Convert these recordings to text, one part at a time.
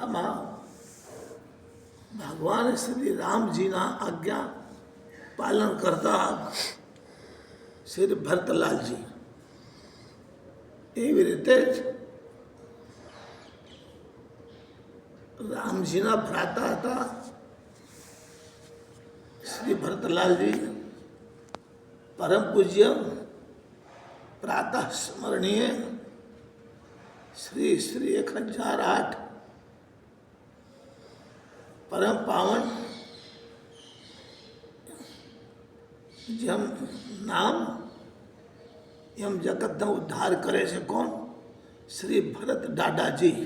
આમાં ભગવાન શ્રી રામજીના આજ્ઞા પાલન કરતા શ્રી ભરતલાલજી એવી રીતે જ રામજીના ભ્રાતા હતા શ્રી ભરતલાલજી પરમ પૂજ્ય પ્રાતઃ સ્મરણીય શ્રી શ્રી 1008 પરમ પાવન જેમ નામ એમ જગતનો ઉદ્ધાર કરે છે કોણ? શ્રી ભરત દાદાજી.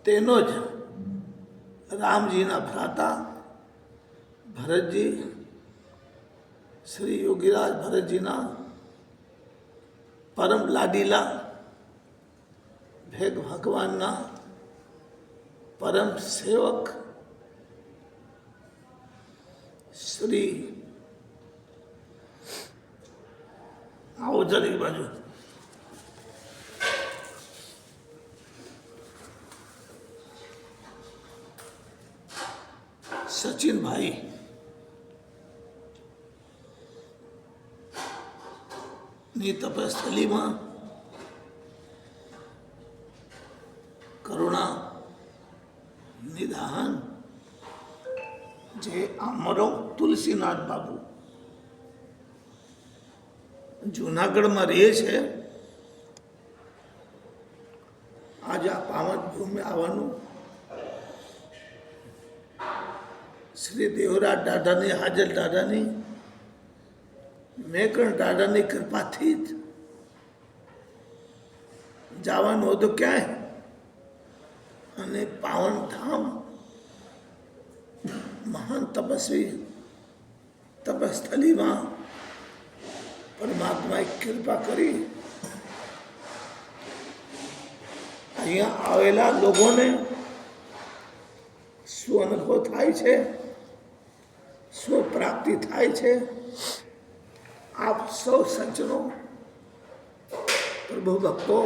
તેનો જ રામજીના ભ્રાતા ભરતજી શ્રી યોગીરાજ ભરતજીના પરમ લાડીલા ભેગ ભગવાનના પરમ સેવક શ્રી આવો જરી બાજુ સચિનભાઈ ની તપસ્થલીમાં કરુણા નિદાન જે અમારો તુલસીનાથ બાબુ જૂનાગઢમાં રહે છે. આજે આ પાવન ભૂમિ આવવાનું શ્રી દેવરાજ દાદાની, હાજર દાદાની, મેકરણ દાદાની કૃપાથી જ જવાનું હતું ક્યાંય અને પાવન ધામ મહાન તપસ્વી તપસ્થલીમાં પરમાત્માએ કૃપા કરી અહીંયા આવેલા લોકોને શું અનુભવ થાય છે, શું પ્રાપ્તિ થાય છે, આપ સૌ સજ્જનો પ્રભુ ભક્તો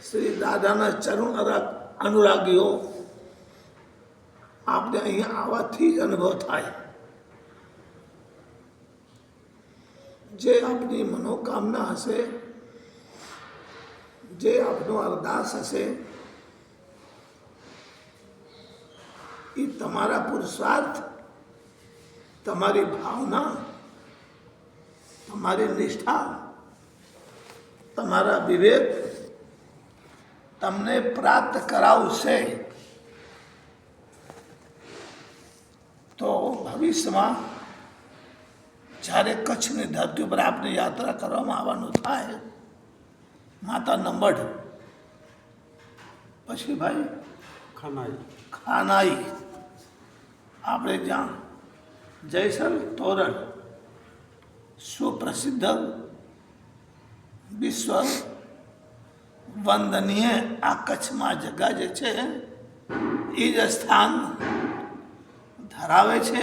શ્રી દાદાના ચરણ અનુરાગીઓ આપને અહીંયા આવવાથી જ અનુભવ થાય. જે આપની મનોકામના હશે, જે આપનો અરદાસ હશે, એ તમારા પુરુષાર્થ, તમારી ભાવના, તમારી નિષ્ઠા, તમારા વિવેક તમને પ્રાપ્ત કરાવશે. તો ભવિષ્યમાં જ્યારે કચ્છની ધરતી ઉપર આપની યાત્રા કરવામાં આવવાનું થાય, માતા નંબઢ, પછી ભાઈ ખાનાઈ, આપણે જ્યાં જયસલ તોરણ સુપ્રસિદ્ધ વિશ્વ વંદનીય આ કચ્છમાં જગા જે છે એ જ સ્થાન ધરાવે છે.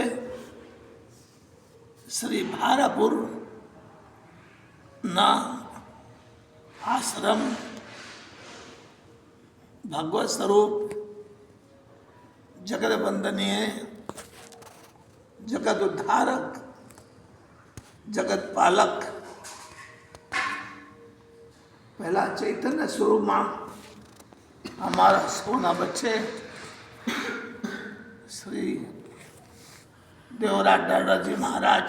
શ્રી ભારપુરના આશ્રમ ભગવત સ્વરૂપ જગત વંદનીય, જગત ઉદ્ધારક, જગત પાલક, પહેલા ચૈતન્ય સ્વરૂપમાં અમારા સૌના વચ્ચે શ્રી દેવરાજ દાદાજી મહારાજ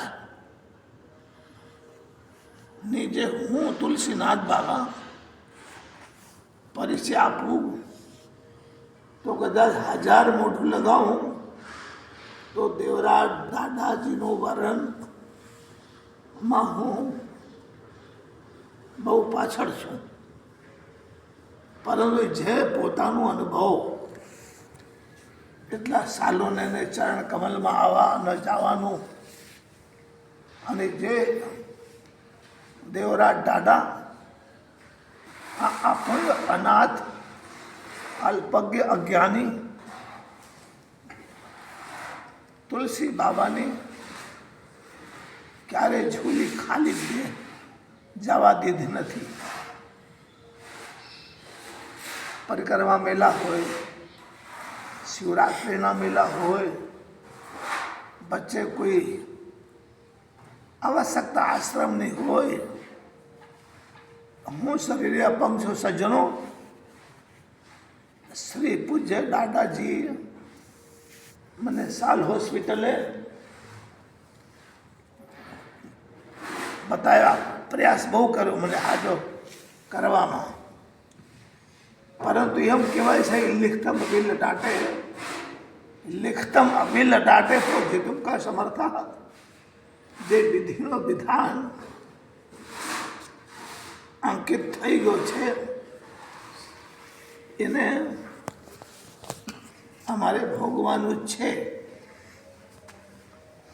ની જે હું તુલસીનાથ બાબા પરિચય આપું તો કદાચ 1000 મોઢું લગાવું તો દેવરાજ દાદાજીનું વર્ણનમાં હું બહુ પાછળ છું. પરંતુ જે પોતાનું અનુભવ એટલા સાલોને ચરણ કમલમાં આવવા ન જવાનું અને જે દેવરાજ દાદા આપણો અનાથ, અલ્પજ્ઞ, અજ્ઞાની તુલસી બાબાની ક્યારે ઝૂલી ખાલી જવા દીધી નથી. પરિક્રમા મેળા હોય, શિવરાત્રિના મેળા હોય, વચ્ચે કોઈ આવશ્યકતા આશ્રમની હોય, હું શરીરે અપંગ છું સજ્જનો, શ્રી પૂજ્ય દાદાજી મને સાલ હોસ્પિટલે બતાવ્યા, પ્રયાસ બહુ કર્યો મને હાજો કરવામાં, પરંતુ એમ કહેવાય છે લિખતમ અભિલ ટાટે, લિખતમ અભિલ ટાટે પ્રોજિતુમ કા સમર્થા, જે વિધિનો વિધાન અંકિત થઈ ગયો છે એને અમારે ભોગવાનું જ છે.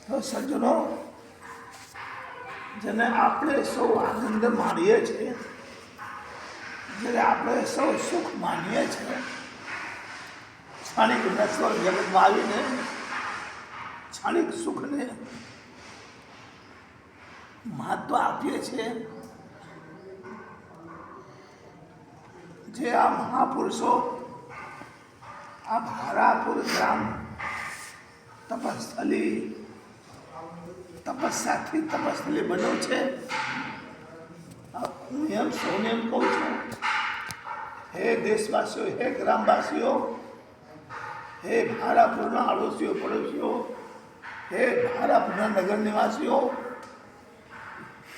તો સજ્જનો, જેને આપણે સૌ આનંદ માણીએ છીએ, જેને આપણે સૌ સુખ માનીએ છીએ, ક્ષણિક નશ્વર જગતમાં આવીને ક્ષણિક સુખને મહત્વ આપીએ છીએ, જે આ મહાપુરુષો આ ભારાપુર ગ્રામ તપસ્થલી તપસ્યાથી તપસ્થલી બન્યો છે. હું એમ સૌને એમ કહું છું, હે દેશવાસીઓ, હે ગ્રામવાસીઓ, હે ભારાપુરના આડોશીઓ પડોશીઓ, હે ભારાપુરના નગર નિવાસીઓ,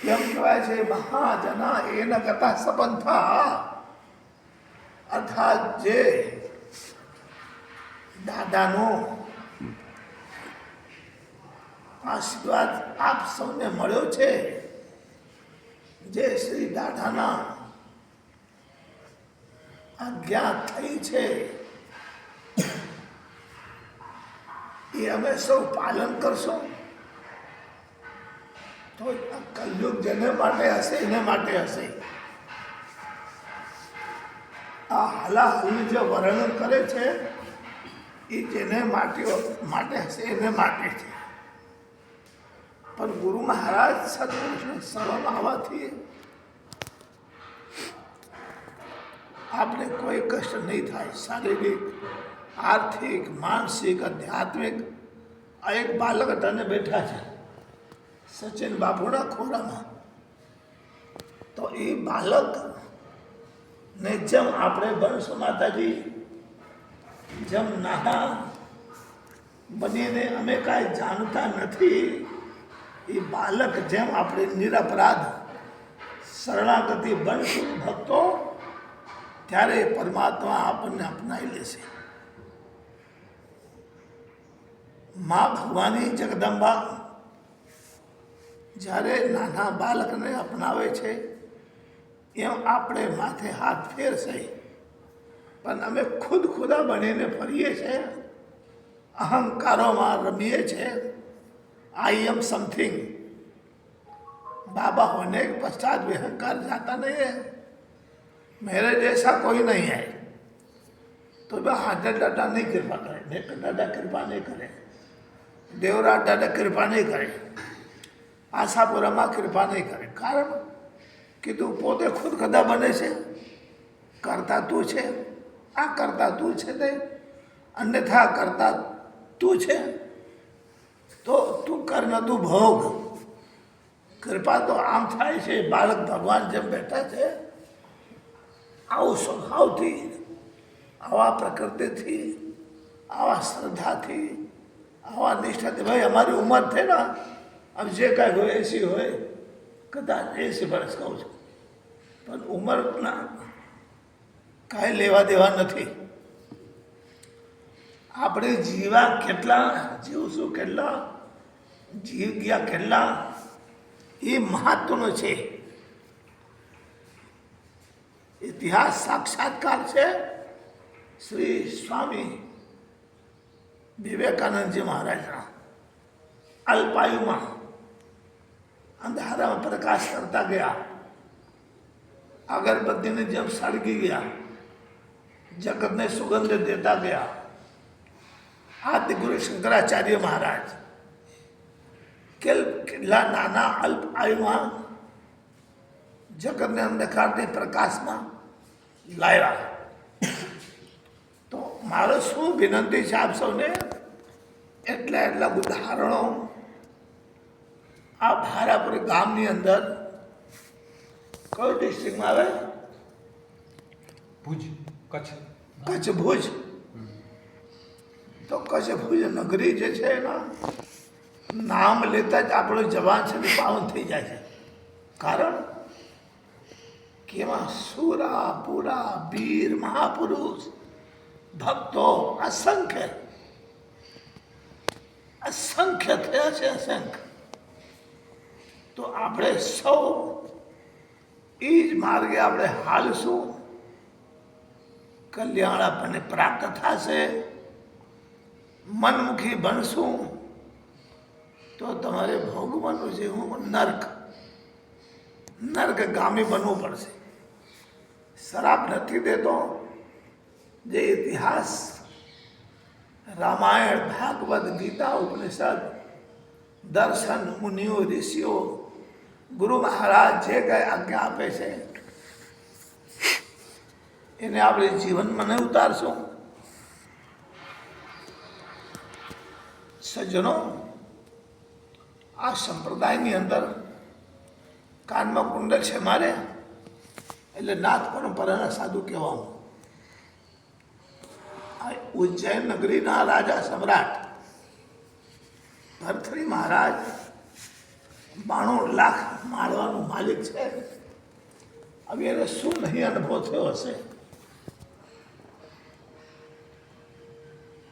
એમ કહેવાય છે મહાજના એન ગતા સપંથા, અર્થાત જે દાદાનો આશીર્વાદ આપ સૌને મળ્યો છે, જે શ્રી દાદાના આજ્ઞા થઈ છે, એ અમે સૌ પાલન કરશો તો આ કલયુગ જેને માટે હશે એને માટે હશે. આ હલાહલનું જે વર્ણન કરે છે એ જેને માટે હશે એને માટે છે. પણ ગુરુ મહારાજ સદપુરુષને શરણમાં આવવાથી આપણે કોઈ કષ્ટ નહીં થાય. શારીરિક, આર્થિક, માનસિક, આધ્યાત્મિક. આ એક બાલક અટાને બેઠા છે સચિન બાપુના ખોરામાં, તો એ બાલક ને જેમ આપણે બંશ માતાજી જેમ નાના બનીને અમે કાંઈ જાણતા નથી, એ બાલક જેમ આપણે નિરપરાધ શરણાગતિ બનશું ભક્તો, ત્યારે પરમાત્મા આપણને અપનાવી લેશે. મા ભગવાની જગદંબા જ્યારે નાના બાળકને અપનાવે છે એમ આપણે માથે હાથ ફેરશે. પણ અમે ખુદા બનીને ફરીએ છીએ, અહંકારોમાં રમીએ છીએ. आई एम समथिंग, बाबा होने के पश्चात भी अहंकार जाता नहीं है. मेरे जैसा कोई नहीं है तो वह हाथ दादा नहीं कृपा करे, नेक दादा कृपा नहीं करे, देवराज दादा कृपा नहीं करे, आशापुराમાં कृपा नहीं करे. કારણ કે તું પોતે ખુદ ખુદા બને છે, કરતા તું છે, આ કરતા તું છે, તે અન્યથા કરતા તું છે. તો તું કર ન તું ભોગ. કૃપા તો આમ થાય છે, બાળક ભગવાન જેમ બેઠા છે આવું સ્વભાવથી, આવા પ્રકૃતિથી, આવા શ્રદ્ધાથી, આવા નિષ્ઠાથી. ભાઈ અમારી ઉંમર થઈ ને, अब જે કાંઈ હોય 80 હોય, કદાચ 80 વર્ષ કહું છું, પણ ઉંમરના કાંઈ લેવા દેવા નથી. આપણે જીવા કેટલા, જીવશું કેટલા, જીવ ગયા કેટલા, એ મહત્વનો છે. ઇતિહાસ સાક્ષાત્કાર છે શ્રી સ્વામી વિવેકાનંદજી મહારાજના. અલ્પાયુમાં અંધારામાં પ્રકાશ કરતા ગયા, અગરબત્તીની જેમ સળગી ગયા, જગતને સુગંધ દેતા ગયા. આદિ ગુરુ શંકરાચાર્ય મહારાજ કેટલા નાના અલ્પ આયુમાં જગતને અંધકારને પ્રકાશમાં લાવ્યા. મારો શું વિનંતી છે આપ સૌને, એટલા ઉદાહરણો આ ભારાપુર ગામની અંદર કયો ડિસ્ટ્રિક્ટમાં આવે? ભુજ, કચ્છ. કચ્છ ભુજ. તો કચ્છ ભુજ નગરી જે છે એના નામ લેતા જ આપણો જવાન છે ને પાવન થઈ જાય છે. કારણ કે એમાં સુરા પુરા વીર મહાપુરુષ ભક્તો અસંખ્ય થયા છે, અસંખ્ય. તો આપણે સૌ એ જ માર્ગે આપણે હાલશું, કલ્યાણ આપણને પ્રાપ્ત થશે, મનમુખી બનશું તો તમારે ભોગવવાનું છે હું નર્કગામી બનવું પડશે. શરાપ નથી દેતો. જે ઇતિહાસ રામાયણ, ભાગવત, ગીતા, ઉપનિષદ, દર્શન, મુનિઓ, ઋષિઓ, ગુરુ મહારાજ જે કંઈ આજ્ઞા આપે છે એને આપણે જીવનમાં નહીં ઉતારશું. સજ્જનો, આ સંપ્રદાયની અંદર કાનમાં કુંડલ છે મારે, એટલે નાથ પરંપરાના સાધુ કહેવાનું. ઉજ્જૈન નગરીના રાજા સમ્રાટ ભરથરી મહારાજ 92 લાખ માળવાનું માલિક છે. હવે એને શું નહીં અનુભવ થયો હશે,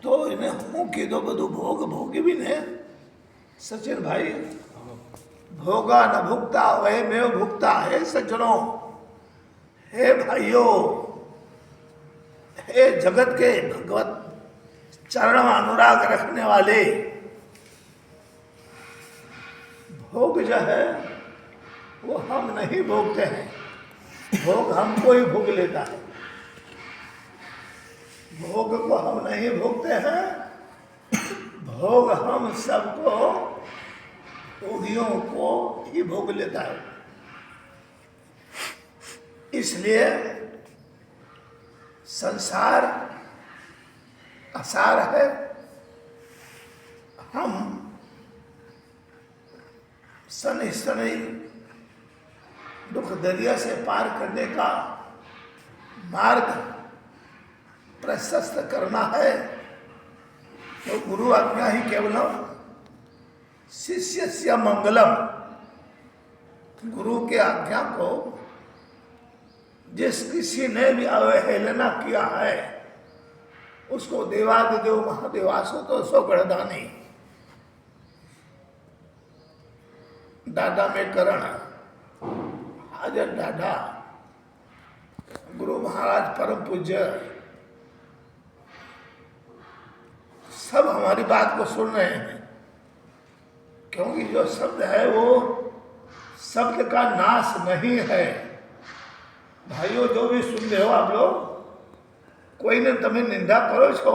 તો એને હું કીધો બધું ભોગ ભોગવીને, સચિનભાઈ, ભોગા ન ભુગતા વહે મેવ ભુગતા. હે સજ્જનો, हे भाइयों, हे जगत के भगवत चरण में अनुराग रखने वाले, भोग जो है वो हम नहीं भोगते हैं, भोग हमको ही भोग लेता है. भोग को हम नहीं भोगते हैं, भोग हम सबको, भोगियों को ही भोग लेता है. इसलिए संसार असार है. हम शनि शनि दुख दरिया से पार करने का मार्ग प्रशस्त करना है. तो गुरु आज्ञा ही केवलम शिष्यस्य मंगलम. गुरु के आज्ञा को जिस किसी ने भी अवहेलना किया है उसको देवादिदेव महादेवासो तो सो गढ़दानी दादा में करण हाजर दादा गुरु महाराज परम पूज्य सब हमारी बात को सुन रहे हैं, क्योंकि जो शब्द है वो शब्द का नाश नहीं है. भाइयों, जो भी सुन रहे हो आप लोग, कोई ने તમે નિંદા કરો છો,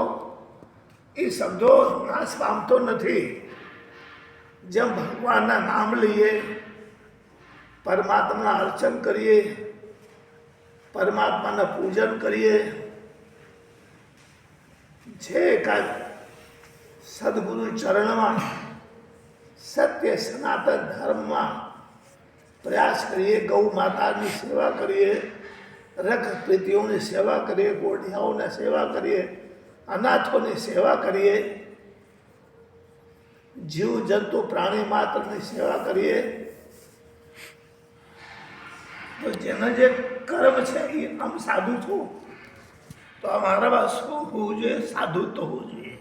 એ શબ્દો નાશ પામતો નથી. જેમ ભગવાનના નામ લઈએ, પરમાત્માના અર્ચન કરીએ, પરમાત્માના પૂજન કરીએ, જે કાંઈ સદગુરુ ચરણમાં સત્ય સનાતન ધર્મમાં પ્રયાસ કરીએ, ગૌ માતાની સેવા કરીએ, રખ પ્રીતિઓની સેવા કરીએ, ગોઢિયાઓની સેવા કરીએ, અનાથોની સેવા કરીએ, જીવ જંતુ પ્રાણી માત્રની સેવા કરીએ, તો જેના જે કર્મ છે એ આમ સાધુ છું તો અમારામાં શું હોવું જોઈએ? સાધુત્વ હોવું જોઈએ.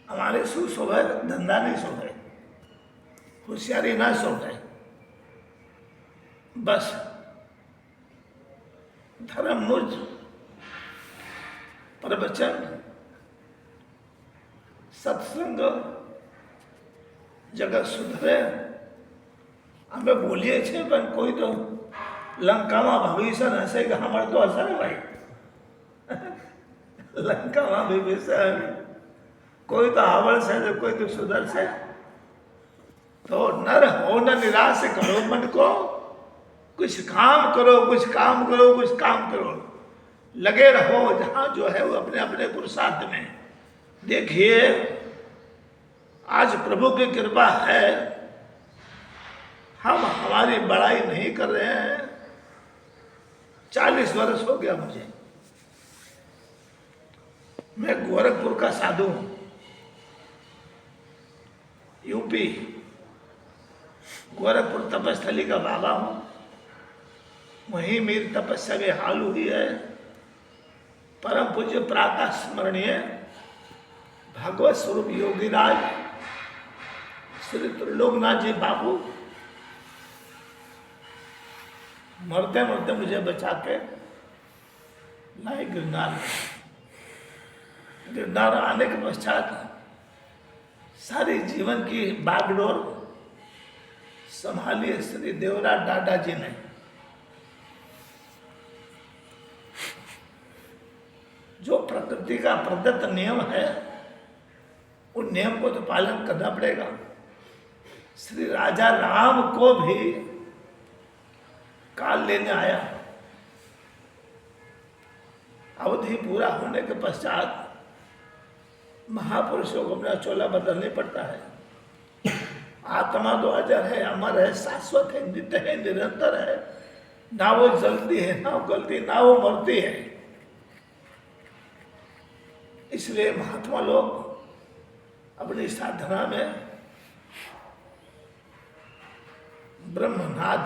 અમારે શું શોભે? ધંધા નહીં શોભે, હોશિયારી ના શોભે. બસ ધર્મનું જ પ્રવચન, સત્સંગ, જગત સુધરે. અમે બોલીએ છીએ પણ કોઈ તો લંકામાં ભવિષ્ય હશે કે સાંભળતો હશે ને ભાઈ. લંકામાં ભવિષ્ય કોઈ તો આવડશે તો કોઈ તો સુધરશે. तो नर हो न निराश करो मन को, कुछ काम करो, कुछ काम करो, कुछ काम करो. लगे रहो जहाँ जो है वो अपने अपने पुरुषार्थ में। देखिए आज प्रभु की कृपा है, हम हमारी बड़ाई नहीं कर रहे हैं। 40 वर्ष हो गया मुझे, मैं गोरखपुर का साधु हूं, यूपी गोरखपुर तपस्थली का बाबा हूं। वहीं मेरी तपस्या में हाल हुई है। परम पूज्य प्रातः स्मरणीय भगवत स्वरूप योगीराज श्री त्रिलोकनाथ जी बाबू मरते मरते मुझे बचा के लाए गिरनार। गिरनार आने के पश्चात सारी जीवन की बागडोर संभाली श्री देवराज दादा जी ने। जो प्रकृति का प्रदत्त नियम है, उन नियम को तो पालन करना पड़ेगा। श्री राजा राम को भी काल लेने आया। अवधि पूरा होने के पश्चात महापुरुषों को अपना चोला बदलने पड़ता है। आत्मा तो अजर है, अमर है, शाश्वत है, नित्य है, निरंतर है। ना वो जलती है, ना वो गलती, ना वो मरती है। इसलिए महात्मा लोग अपनी साधना में ब्रह्मनाद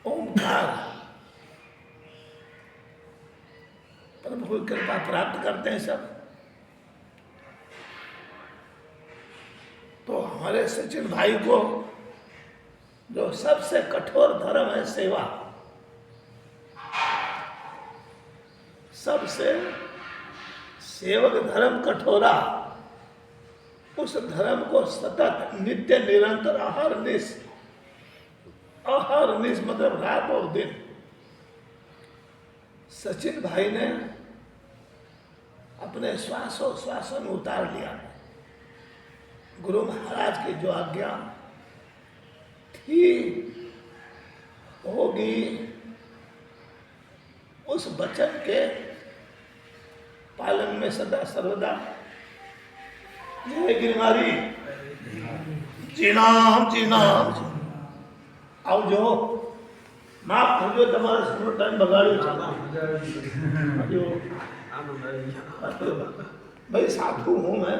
ओमकार प्रभु की कृपा प्राप्त करते हैं सब। तो हमारे सचिन भाई को जो सबसे कठोर धर्म है सेवा, सबसे सेवक धर्म कठोरा, उस धर्म को सतत नित्य निरंतर आहार निश मतलब रात और दिन सचिन भाई ने अपने श्वासों में उतार लिया। गुरु महाराज की जो आज्ञा थी होगी, उस वचन के पालन में सदा सर्वदा जय गिरनारी जी नाम આવજો। માફ કરજો તમારે સમય ટાઈમ બગાડ્યો છે। ભાઈ સાધુ હું मैं